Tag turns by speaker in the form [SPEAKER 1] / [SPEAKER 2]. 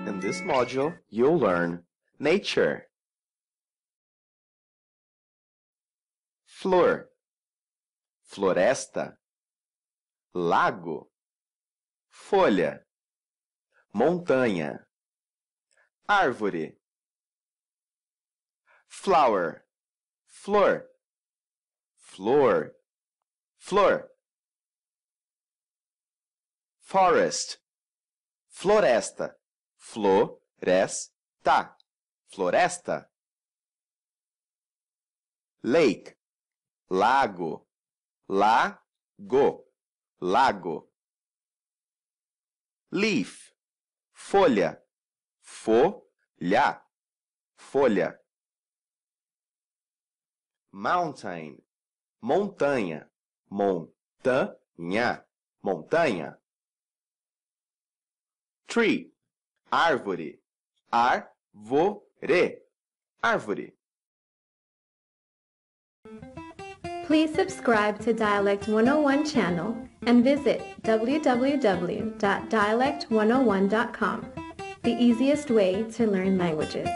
[SPEAKER 1] In this module, you'll learn nature, flor, floresta, lago, folha, montanha, árvore, flower, flor, flor, flor, forest, floresta, floresta, floresta, lake, lago, lago, lago, leaf, folha, folha, folha, mountain, montanha, montanha, montanha, tree, árvore, árvore, árvore.
[SPEAKER 2] Please subscribe to Dialect 101 channel and visit www.dialect101.com, the easiest way to learn languages.